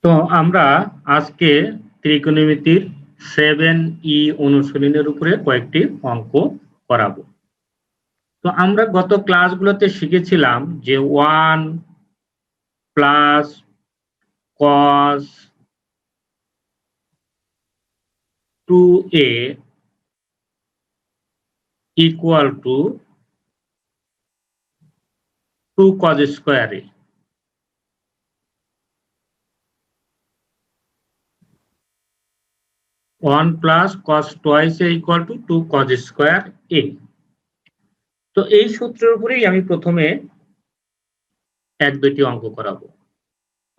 তো আমরা আজকে ত্রিকোণমিতির 7E অনুশীলনের উপরে কয়েকটি অঙ্ক করাবো। তো আমরা গত ক্লাসগুলোতে শিখেছিলাম যে 1 plus cos 2a equal to 2 cos square a। One plus cos twice a equal to 2 cos square a। তো এই সূত্রের উপরেই আমি প্রথমে এক দুটি অঙ্ক করাবো।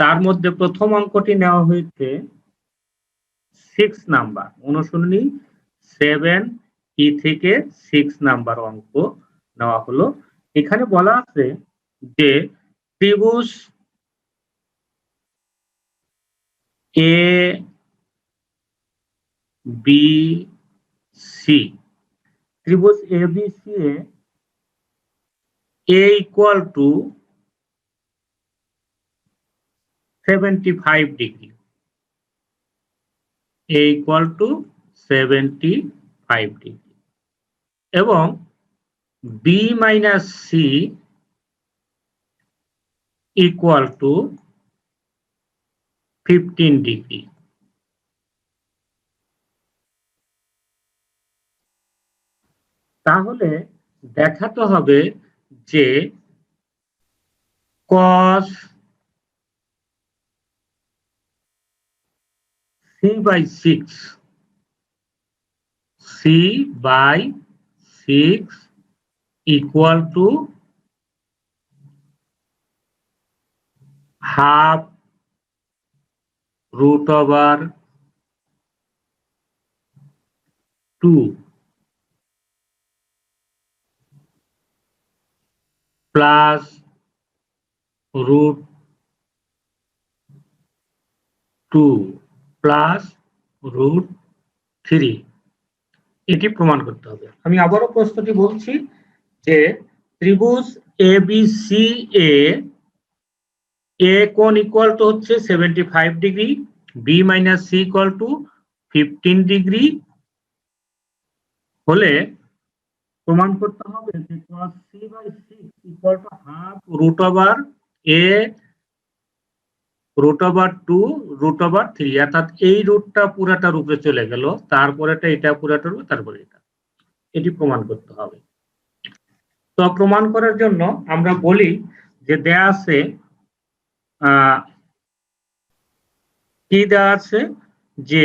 তার মধ্যে প্রথম অঙ্কটি নেওয়া হয়েছে 6 নাম্বার অনুশীলনী 7E থেকে 6 নাম্বার অঙ্ক নেওয়া হলো। এখানে বলা আছে যে ত্রিভুজ এ বি সি, ত্রিভুজ A B C A equal to 75 degree, a equal to 75 degree এবং b minus c equal to 15 degree. তাহলে দেখাতে হবে যে cos c by 6 equal to half root over 2 plus root 2 plus root 3। এটি প্রমাণ করতে হবে। আমি আবারও প্রশ্নটি বলছি যে ত্রিভুজ এবিসি এ কোণ ইকুয়াল টু হচ্ছে 75 degree, B minus C equal to 15 degree হলে প্রমাণ করতে হবে যে cos c by 6 equal to half root over a root over 2 root over 3, অর্থাৎ এই রুটটা পুরাটার উপরে চলে গেল, তারপরেটা এটা পুরাটার উপরে, তারপরে এটা, এটি প্রমাণ করতে হবে। তো প্রমাণ করার জন্য আমরা বলি যে দেয়া আছে কি দেওয়া আছে যে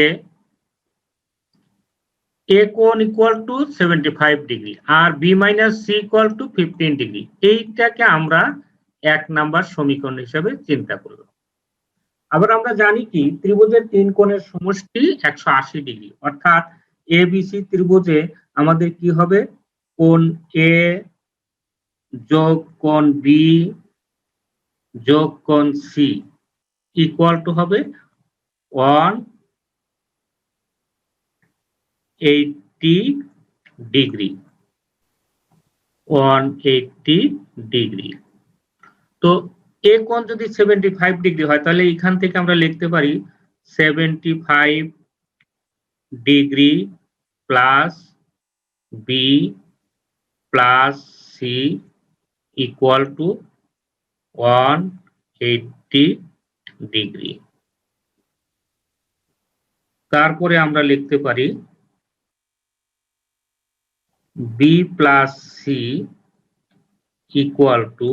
a কোণ ইকুয়াল টু 75 ডিগ্রি আর b minus c equal to 15 degree. এইটাকে আমরা এক নাম্বার সমীকরণ হিসেবে চিন্তা করলাম। আবার আমরা জানি কি ত্রিভুজের তিন কোণের সমষ্টি 180 ডিগ্রি, অর্থাৎ এবিসি ত্রিভুজে আমাদের কি হবে, কোণ এ যোগ কোণ বি যোগ কোণ সি ইকুয়াল টু হবে 180 ডিগ্রি, 180 ডিগ্রি। তো এ কোণ যদি 75 ডিগ্রি হয় তাহলে এখান থেকে আমরা লিখতে পারি 75 degree plus B plus C equal to 180 degree. তারপরে আমরা লিখতে পারি B plus C equal to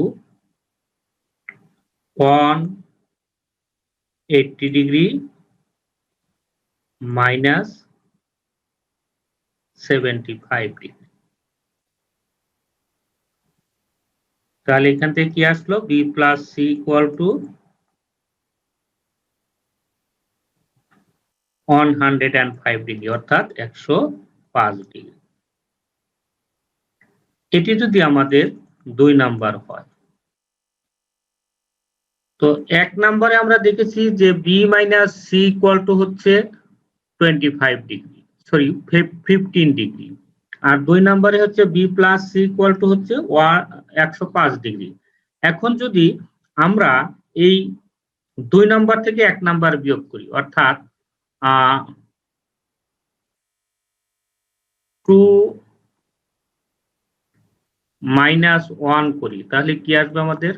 180 degree minus 75 degree. তাহলে এখান থেকে কি আসলো, B plus C equal to 105 degree, অর্থাৎ 105 ডিগ্রি। এটি যদি আমাদের 2 নাম্বার হয়, তো এক নম্বরে আমরা দেখেছি যে B minus C equal to হচ্ছে 25 ডিগ্রি, সরি 15 ডিগ্রি, আর 2 নম্বরে হচ্ছে B plus C equal to হচ্ছে 105 ডিগ্রি। এখন যদি আমরা এই 2 নাম্বার থেকে 1 নাম্বার বিয়োগ করি, অর্থাৎ 2 মাইনাস 1 করি, তাহলে কি আসবে আমাদের?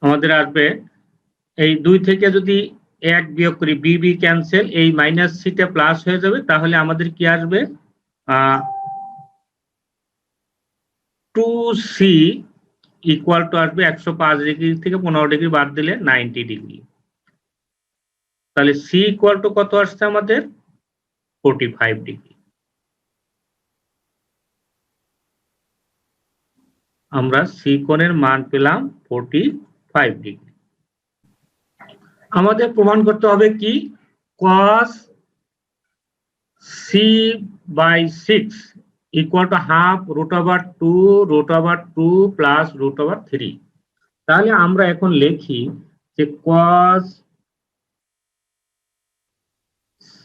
আমাদের আসবে এই 2 থেকে যদি 1 বিয়োগ করি, বি ক্যান্সেল, এই মাইনাস সিটা প্লাস হয়ে যাবে, তাহলে আমাদের কি আসবে? 2c ইকুয়াল টু আসবে 105 ডিগ্রি থেকে 15 ডিগ্রি বাদ দিলে 90 ডিগ্রি। তাহলে c ইকুয়াল টু কত আসছে আমাদের? 45 ডিগ্রি। আমরা c কোণের মান পেলাম 45 ডিগ্রি। আমাদের প্রমাণ করতে হবে কি? cos c/6 equal to half √2 plus √3। তাহলে আমরা এখন লিখি যে cos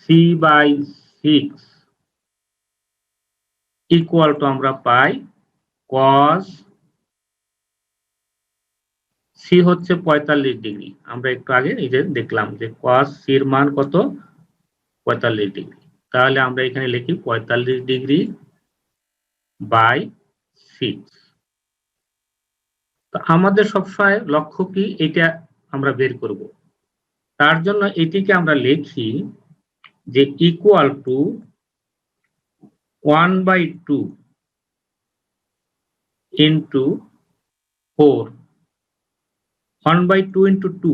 c/6 ইকুয়াল টু আমরা পাই cos c হচ্ছে 45 ডিগ্রি। আমরা একটু আগে এই যে দেখলাম যে cos c এর মান কত? 45 ডিগ্রি। তাহলে আমরা এখানে লিখি 45 ডিগ্রি বাই 6। তো আমাদের সবসময় লক্ষ্য কি? এটা আমরা বের করব। তার জন্য এটিকে আমরা লিখি যে equal to 1/2 into 4, 1/2 into 2,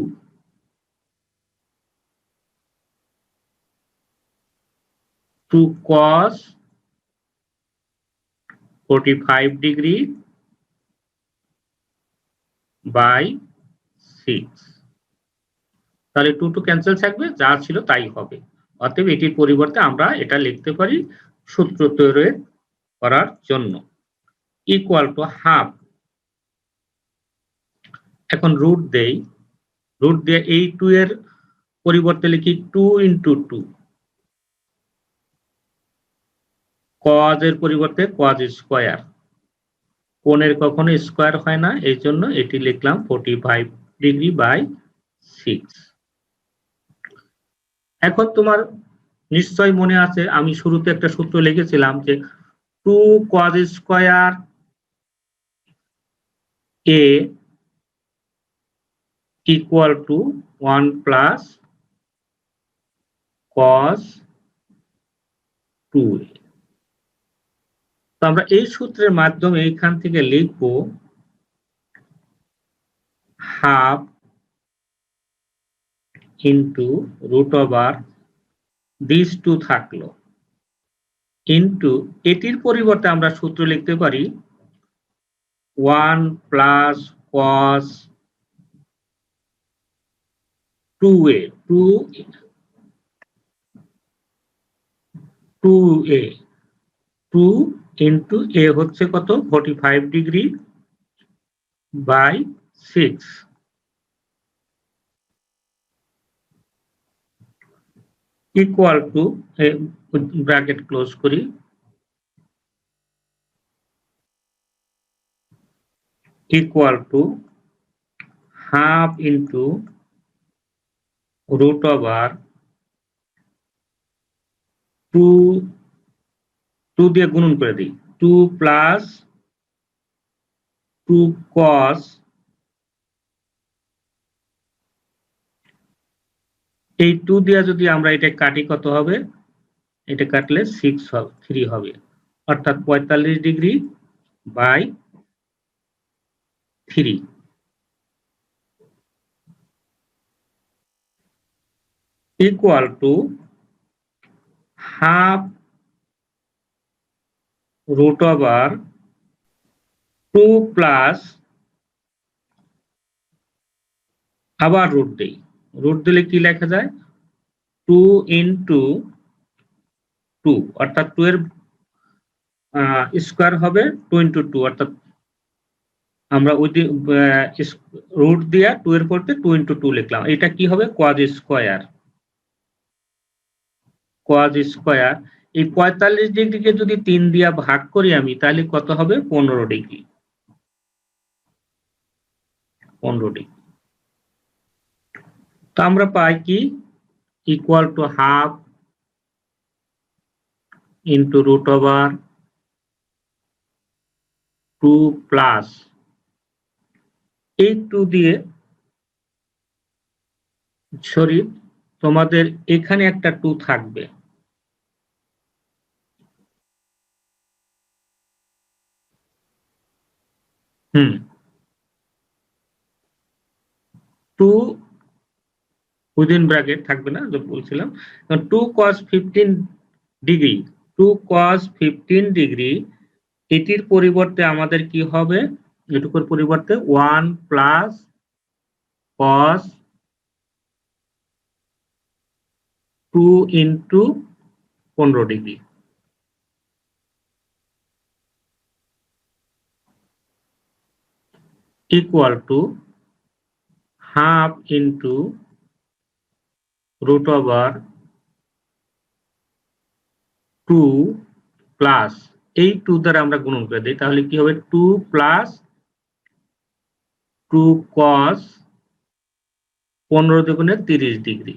2 cos 45 degree by 6। তাহলে 2 ক্যান্সেল থাকবে, যা ছিল তাই হবে। অতএব এটির পরিবর্তে আমরা এটা লিখতে পারি সূত্র তৈরি করার জন্য ইকুয়াল টু হাফ। এখন রুট দেই, রুট দিয়ে এই 2 এর পরিবর্তে লিখি 2 ইন্টু 2, cos এর পরিবর্তে cos স্কয়ার। কোণের কখনো স্কয়ার হয় না, এই জন্য এটি লিখলাম 45 ডিগ্রি বাই 6। এখন তোমার নিশ্চয় মনে আছে আমি শুরুতে একটা সূত্র লিখেছিলাম যে 2 cos square a equal to 1 plus cos 2a। তো আমরা এই সূত্রের মাধ্যমে এইখান থেকে লিখব হাফ ইন্টু √, দিস 2 থাকলো, ইন্টু এটির পরিবর্তে আমরা সূত্র লিখতে পারি 1 plus cos 2a, 2 into a হচ্ছে কত? 45 degree by 6 equal to, bracket close করি, ইকুয়াল টু হাফ ইন্টু √2 দিয়ে গুণন করে দিই, 2 প্লাস 2 cos এই 2 দিয়ে যদি আমরা এটা কাটি কত হবে? এটা কাটলে 3 হবে, অর্থাৎ 45 degree by 3 equal to half √2 plus, আবার রুট দেই, রুট দিলে কি লেখা যায়? 2 ইন্টু 2, অর্থাৎ 2 এর স্কয়ার হবে 2 ইন্টু 2, অর্থাৎ আমরা ওই রুট দিয়া 2 এর পরিবর্তে 2 ইন্টু 2 লিখলাম। এটা কি হবে? cos square. cos স্কয়ার এই 45 ডিগ্রিকে যদি 3 দিয়া ভাগ করি আমি, তাহলে কত হবে? 15 ডিগ্রি। 15 ডিগ্রি। তো আমরা পাই কি equal to half into root over 2 plus এই 2 দিয়ে সরি তোমাদের এখানে একটা 2 থাকবে, টু উইদিন ব্র্যাকেট থাকবে না, যে বলছিলাম 2 cos 15 ডিগ্রি, 2 cos 15 ডিগ্রি এটির পরিবর্তে আমাদের কি হবে, এটুকুর পরিবর্তে 1 plus cos 2 into 15 degree equal to half into root over 2 plus এই 2 দ্বারা আমরা গুণন করে দিই, তাহলে কি হবে 2 প্লাস 2 cos 15 দুগুণে 30 degree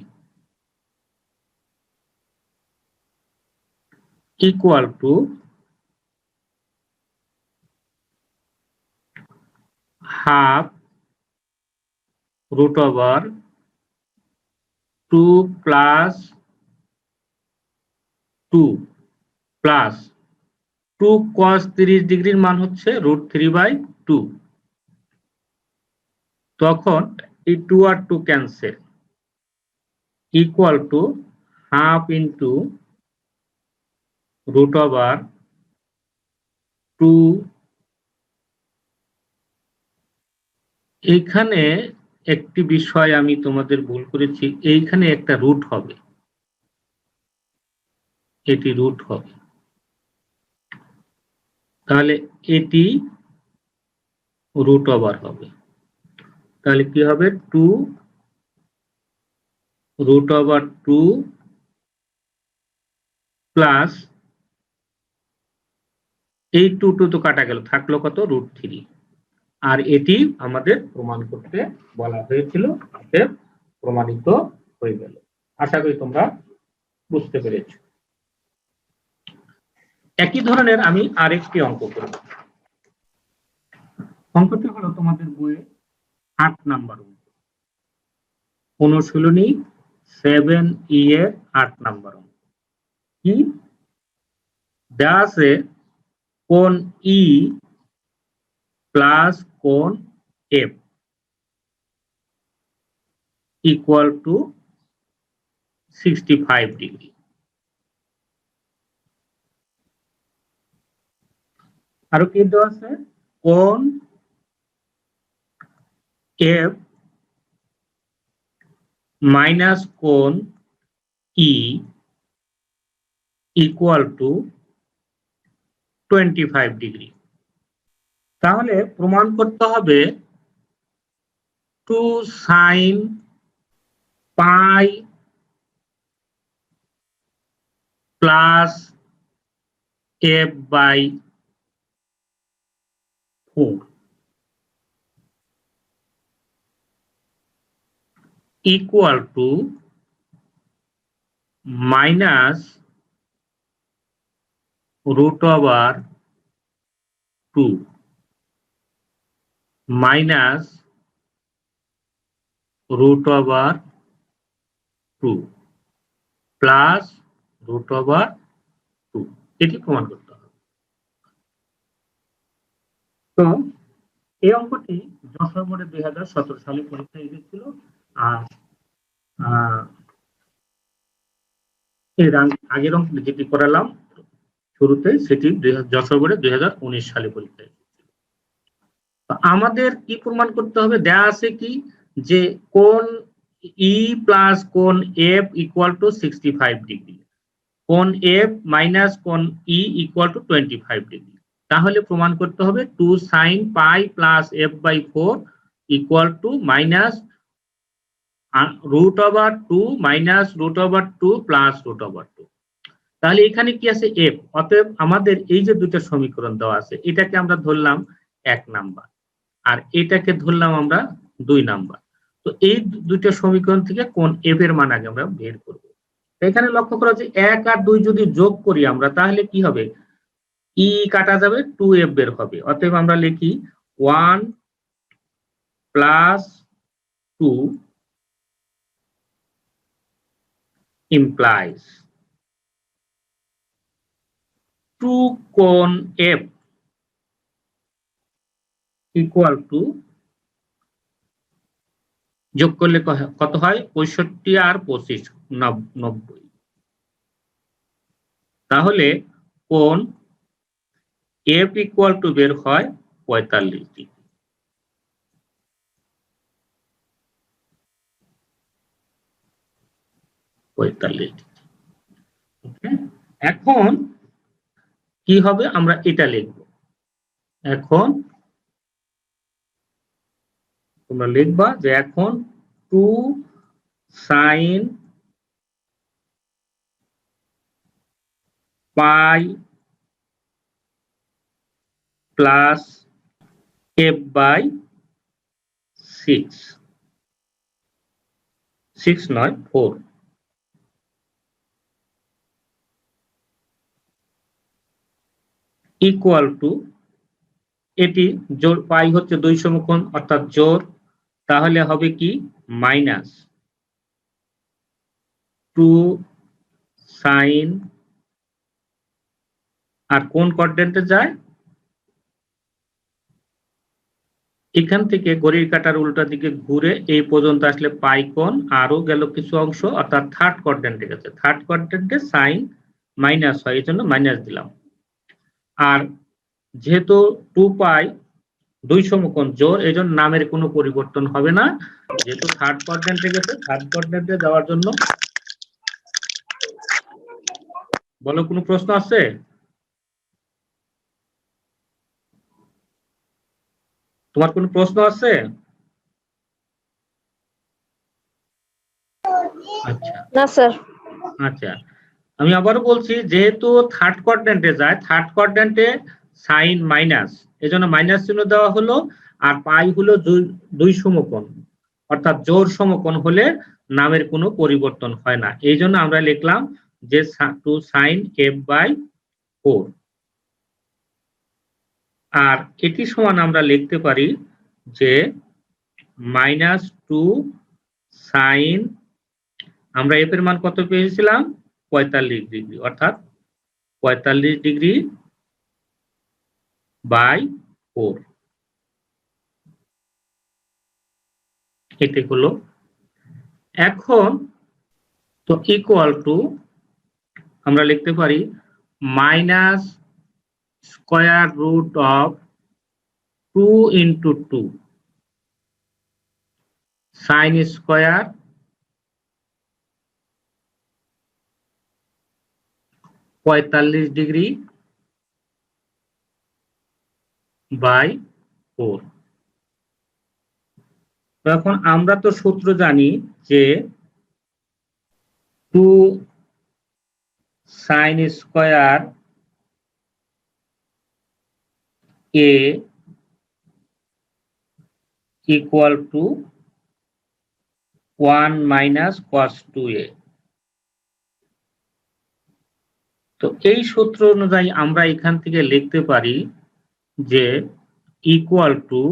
equal to half root over 2 plus 2 plus 2 cos 30 ডিগ্রির মান হচ্ছে √3/2, তখন এই 2 আর 2 cancel equal to half into root over 2। এইখানে একটি বিষয় আমি তোমাদের ভুল করেছি, এইখানে একটা রুট হবে, এটি রুট হবে, তাহলে এটি রুট ওভার হবে, তাহলে কি হবে 2 রুট ওভার 2 প্লাস এই 2 তো কাটা গেল, থাকলো কত √3, আর এটি আমাদের প্রমাণ করতে বলা হয়েছিল, অতএব প্রমাণিত হয়ে গেল। আশা করি তোমরা বুঝতে পেরেছ। একই ধরনের আমি আরেকটি অঙ্ক করব। অঙ্কটি হলো তোমাদের বইয়ে 8 নাম্বার অঙ্ক, অনুশীলনী 7E এর 8 নাম্বার অঙ্ক। কি দেয়া আছে, কোণ ই প্লাস কোণ এফ ইকুয়াল টু 65 ডিগ্রি। আরো কি দেওয়া আছে, কোণ এফ মাইনাস কোণ ই ইকুয়াল টু 25 ডিগ্রি। তাহলে প্রমাণ করতে হবে 2 sin pi plus f by 4 equal to minus root over 2 minus root over 2 plus root over 2, এটি প্রমাণ করতে হবে। তো এই অঙ্কটি যশোর বোর্ডে 2017 সালে পরীক্ষায় এসেছিল, আর এর আগের অঙ্ক যেটি করালাম শুরুতে সেটি যশোর বোর্ডে 2019 সালে পরীক্ষায় এসেছিল। আমাদের কি প্রমাণ করতে হবে, দেয়া আছে কি যে কোণ ই প্লাস কোণ এফ ইকুয়াল টু 65 ডিগ্রি, কোণ এফ মাইনাস কোণ ই ইকুয়াল টু 25 ডিগ্রি। তাহলে প্রমাণ করতে হবে 2 sin pi plus f by 4 equal to minus root over 2 minus root over 2 plus root over 2। তাহলে এখানে কি আছে f, অতএব আমাদের এই যে দুটো সমীকরণ দেওয়া আছে এটাকে আমরা ধরলাম 1 নাম্বার, আর এটাকে ধরলাম আমরা 2 নাম্বার। তো এই দুটো সমীকরণ থেকে কোন f এর মান আগে আমরা বের করব। এখানে লক্ষ্য করো যে 1 আর 2 যদি যোগ করি আমরা তাহলে কি হবে, e কাটা যাবে 2f বের হবে। অতএব আমরা লিখি 1 + 2 implies 2 কোণ f ইকুয়াল টু, যোগ করলে কত হয়, 65 আর 25 90। তাহলে কোণ f ইকুয়াল টু বের হয় 45 ডিগ্রি। এখন কি হবে, আমরা এটা লিখব। এখন তোমরা লিখবা যে এখন 2 sin pi plus f by 6, 6 নয় 4, ইকুয়াল টু, এটি জোর, পাই হচ্ছে 2 সমকোণ অর্থাৎ জোর, তাহলে হবে কি মাইনাস 2 sin, আর কোন কোয়াড্রেন্টে যায়, এখান থেকে ঘড়ির কাঁটার উল্টা দিকে ঘুরে এই পর্যন্ত আসলে পাই কোণ, আরো গেল কিছু অংশ অর্থাৎ থার্ড কোয়াড্রেন্টে গেছে। থার্ড কোয়াড্রেন্টে সাইন মাইনাস হয়, এই জন্য মাইনাস দিলাম। আর যেহেতু 2 পাই 2 সমকোণ জোর, এই জন্য নামের কোনো পরিবর্তন হবে না। যেহেতু থার্ড কোয়াড্রেন্টে গেছে, থার্ড কোয়াড্রেন্টে যাওয়ার জন্য, বলো কোনো প্রশ্ন আছে? তোমার কোনো প্রশ্ন আছে? আচ্ছা না স্যার। আচ্ছা, আমি আবারও বলছি, যেহেতু থার্ড কোয়াড্রেন্টে যায়, থার্ড কোয়াড্রেন্টে সাইন মাইনাস, এজন্য মাইনাস চিহ্ন দেওয়া হলো। আর পাই হলো 2 সমকোণ অর্থাৎ জোড় সমকোণ হলে নামের কোনো পরিবর্তন হয় না, এই জন্য আমরা লিখলাম যে 2 sin f/4। আর এটি সমান আমরা লিখতে পারি যে -2 sin, আমরা f এর মান কত পেয়েছিলাম, 45 ডিগ্রি, অর্থাৎ 45 ডিগ্রি বাই 4, এটি হলো। এখন তো ইকুয়াল টু আমরা লিখতে পারি minus square root of 2 into 2 sine square 45 degree by 4। এখন আমরা তো সূত্র জানি যে 2 sine square a equal to 1 minus cos 2a। তো এই সূত্র অনুযায়ী আমরা এখান থেকে লিখতে পারি যে equal to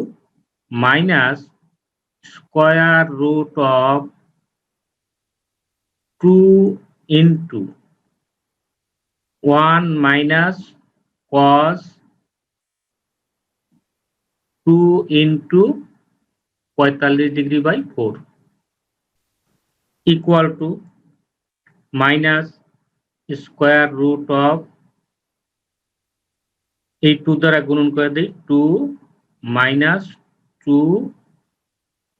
minus square root of 2 into 1 minus cos 2 into 45 degree by 4 equal to minus square root of, এই 2 দ্বারা গুণন করে দিই, 2 minus 2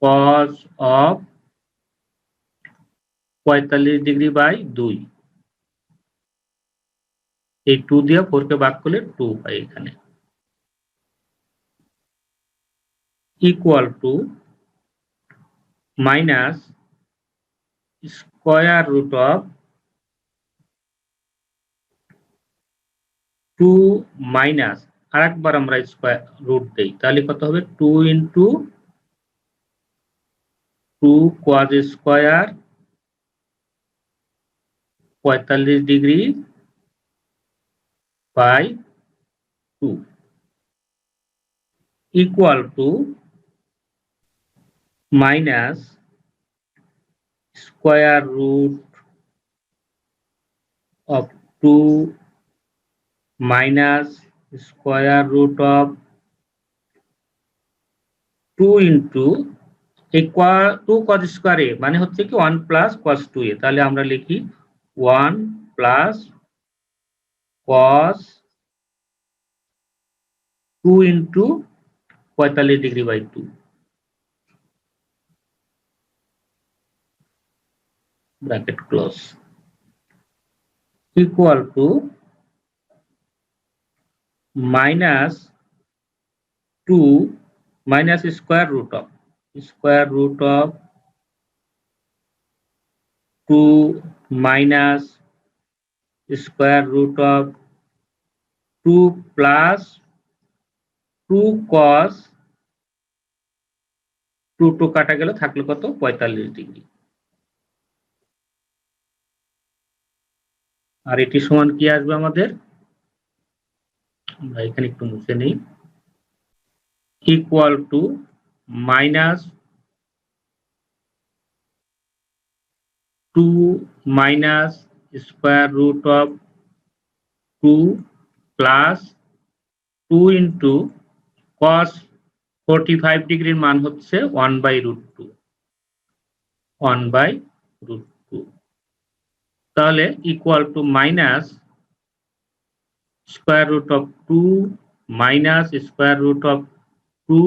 cos of 45 degree by 2, এই 2 দিয়ে 4 কে ভাগ করলে 2 পাই এখানে, equal to minus square root of 2 minus, আরেকবার আমরা স্কয়ার রুট দেই, তাহলে কত হবে 2 into 2 cos square 45 degree by 2 equal to minus square root of 2 minus square root of 2 into equal 2 cos square a মানে হচ্ছে কি 1 plus cos 2a তাহলে আমরা লিখি 1 plus cos 2 into 45 degree by 2 bracket close equal to minus 2 minus square root of 2 minus square root of 2 plus 2 cos 2 কাটা গেল থাকলো কত 45 ডিগ্রি আর এটি সমান কি আসবে আমাদের আমরা এখানে একটু মুছে নেই equal to minus 2 minus square root of 2 plus 2 into cos 45 ডিগ্রির মান হচ্ছে 1/√2 1/√2 তাহলে equal to minus square root of 2 minus square root of 2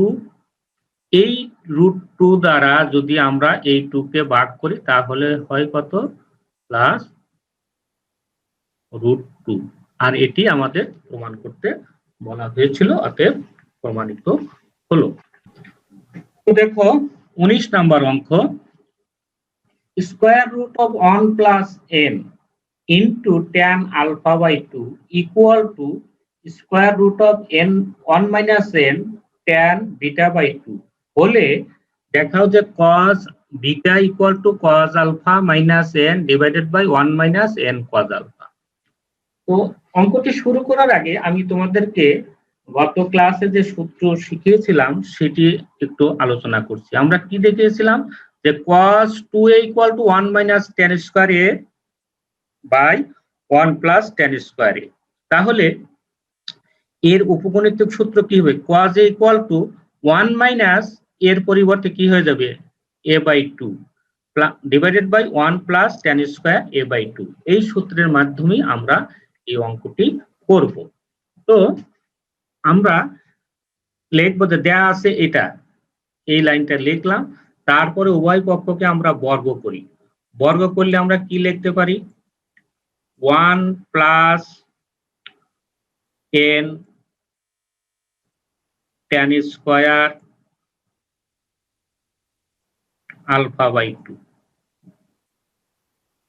এই √2 দ্বারা যদি আমরা এই 2 কে ভাগ করি তাহলে হয় কত প্লাস √2 আর এটি আমাদের প্রমাণ করতে বলা হয়েছিল অতএব প্রমাণিত হলো তো দেখো 19 নাম্বার অঙ্ক square root of 1 plus n into tan alpha by 2 equal to square root of n 1 minus n tan beta by 2 হলে দেখাও যে cos beta equal to cos alpha minus n divided by 1 minus n cos alpha তো অঙ্কটি শুরু করার আগে আমি তোমাদেরকে গত ক্লাসে যে সূত্র শিখিয়েছিলাম সেটি একটু আলোচনা করছি আমরা কি দেখিয়েছিলাম যে cos 2a equal to 1 minus tan square a by 1 plus tan square a তাহলে এর উপগণিতিক সূত্র কি হবে cos a equal to 1 minus এর পরিবর্তে কি হয়ে যাবে a by 2 divided by 1 plus tan square a by 2 এই সূত্রের মাধ্যমে আমরা এই অঙ্কটি করব তো আমরা লিখব যে দেয়া আছে এটা এই লাইনটা লিখলাম তারপরে উভয় পক্ষকে আমরা বর্গ করি বর্গ করলে আমরা কি লিখতে পারি 1 plus n tan square alpha by 2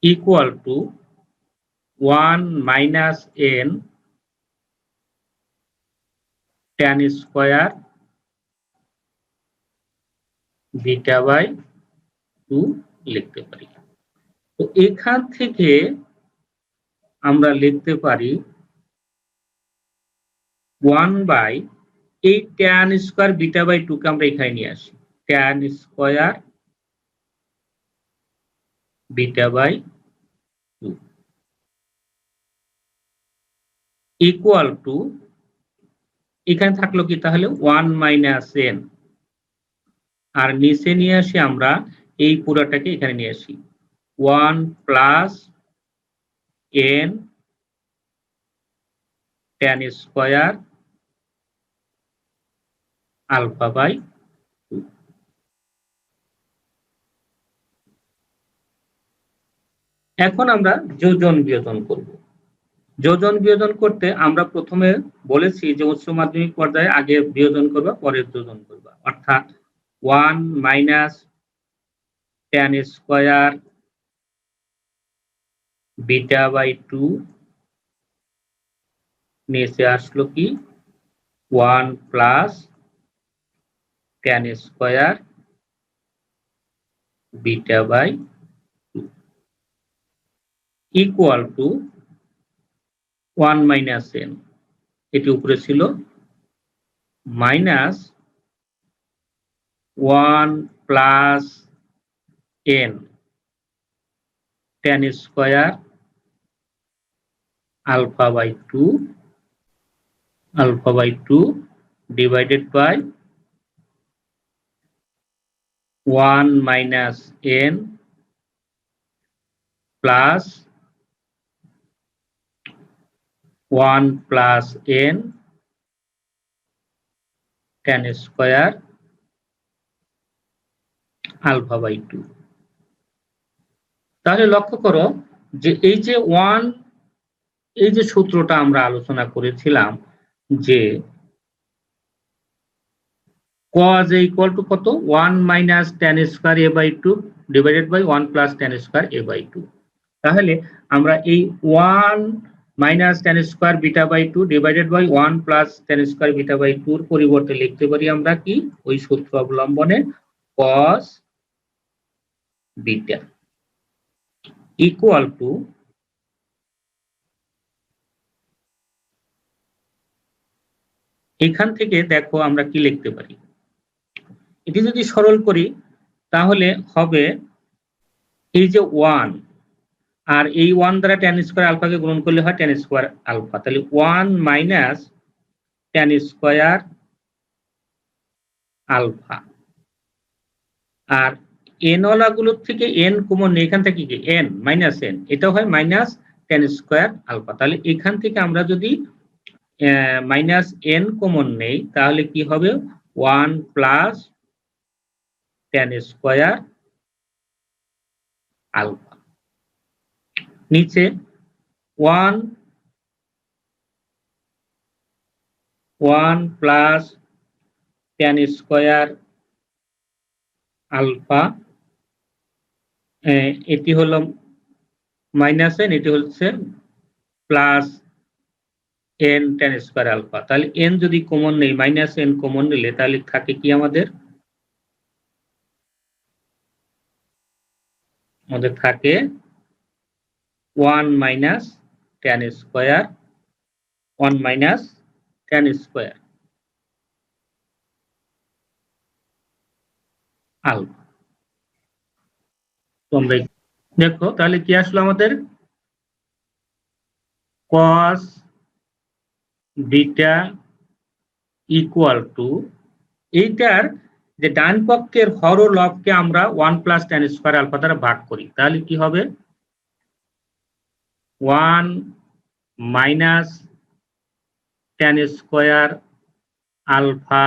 equal to 1 minus n tan square beta by 2 লিখতে পারি তো এখান থেকে আমরা লিখতে পারি 1 by এই tan square beta by 2 কে আমরা এখানে নিয়ে আসি tan square beta by 2 equal to এখানে থাকলো কি তাহলে 1 minus n আর নিচে নিয়ে আসি আমরা এই পুরোটাকে এখানে নিয়ে আসি 1 plus n tan square alpha by 2 এখন আমরা যোজন বিয়োজন করব যোজন বিয়োজন করতে আমরা প্রথমে বলেছি যে উচ্চ মাধ্যমিক পর্যায়ে আগে বিয়োজন করবা পরে যোজন করবা অর্থাৎ 1 minus tan square beta by 2 নিচে আসলো কি 1 plus tan square beta by equal to 1 minus n, এটি উপরে ছিল minus 1 plus n tan square alpha by 2 divided by 1 minus n plus 1 plus n tan square alpha by 2। তাহলে লক্ষ্য করো যে এই যে 1, এই যে সূত্রটা আমরা আলোচনা করেছিলাম যে cos a equal to কত 1 minus tan square a by 2 divided by 1 plus tan square a by 2। তাহলে আমরা এই 1 minus tan square beta by 2 divided by 1 plus tan square beta by 2 এর পরিবর্তে লিখতে পারি আমরা কি ওই সূত্র অবলম্বনে cos বিটা ইকুয়াল টু এখান থেকে দেখো আমরা কি লিখতে পারি। এটি যদি সরল করি তাহলে হবে এই যে 1 আর এই 1 দ্বারা tan স্কয়ার আলফাকে গুণ করলে হয় tan স্কয়ার আলফা, তাহলে 1 মাইনাস tan স্কয়ার আলফা। আর n ওয়ালাগুলোর থেকে n কমন নেই, এখান থেকে কি n মাইনাস n, এটা হয় মাইনাস tan স্কয়ার আলফা। তাহলে এখান থেকে আমরা যদি মাইনাস n কমন নেই তাহলে কি হবে 1 প্লাস tan স্কয়ার আলফা। নিচে 1 প্লাস tan স্কয়ার আলফা, এটি হলো মাইনাস n, এটি হচ্ছে plus n tan square alpha. তাহলে n যদি কমন নেই, মাইনাস n কমন নিলে তাহলে থাকে কি আমাদের থাকে 1 minus tan square, 1 minus tan square alpha. তোমরা দেখো তাহলে কি আসলো আমাদের cos বিটা ইকুয়াল টু এইটার যে ডান পক্ষের হর ও লবকে আমরা 1 প্লাস tan স্কয়ার আলফা দ্বারা ভাগ করি, তাহলে কি হবে 1 minus tan square alpha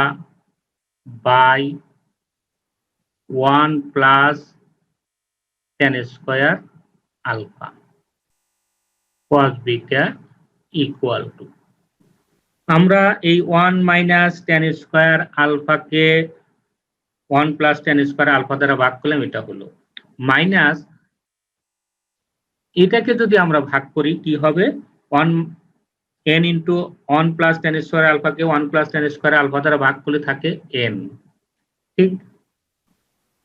by 1 plus tan square alpha cos beta equal to, আমরা এই 1 মাইনাস tan স্কয়ার আলফাকে 1 প্লাস tan স্কয়ার আলফা দ্বারা ভাগ করলাম, এটা হলো মাইনাস এটাকে যদি আমরা ভাগ করি কি হবে 1 n into 1 plus tan square আলফাকে 1 প্লাস tan স্কয়ার আলফা দ্বারা ভাগ করলে থাকে n।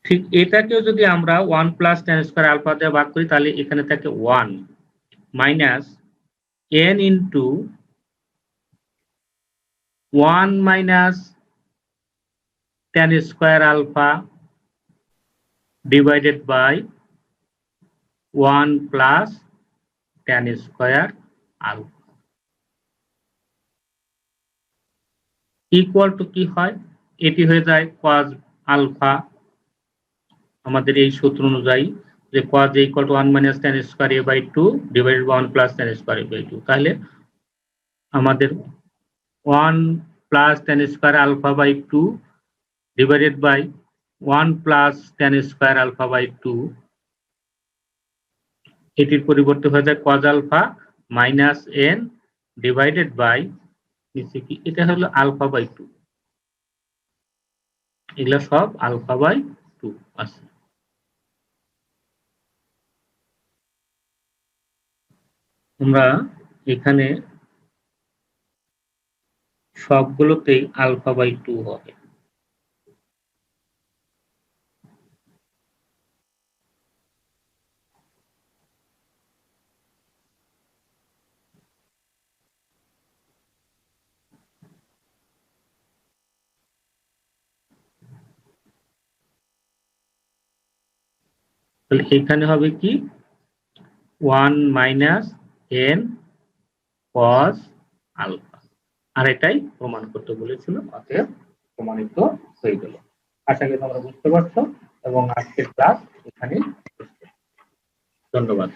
ঠিক এটাকেও যদি আমরা 1 প্লাস tan স্কয়ার আলফা দ্বারা ভাগ করি তাহলে এখানে থাকে 1 minus n into 1 minus tan square alpha divided by 1 plus tan square alpha equal to কি হয়, এটি হয়ে যায় cos আলফা আমাদের এই সূত্র অনুযায়ী যে cos a equal to 1 minus tan square a by 2 divided by 1 plus tan square a by 2। তাহলে আমাদের 1 plus tan square alpha by 2 divided by 1 plus tan square alpha by 2, এটির পরিবর্তে হয়ে যায় cos alpha minus n divided by নিচে কি এটা হলো alpha by 2, এগুলা সব alpha by 2 আছে। আমরা এখানে সবগুলোতেই আলফা বাই 2 হবে। তাহলে এখানে হবে কি 1 মাইনাস n cos আলফা, আর এটাই প্রমাণ করতে বলেছিল, অতএব প্রমাণিত হয়ে গেল। আশা করি তোমরা বুঝতে পারছো এবং আজকের ক্লাস এখানে। ধন্যবাদ।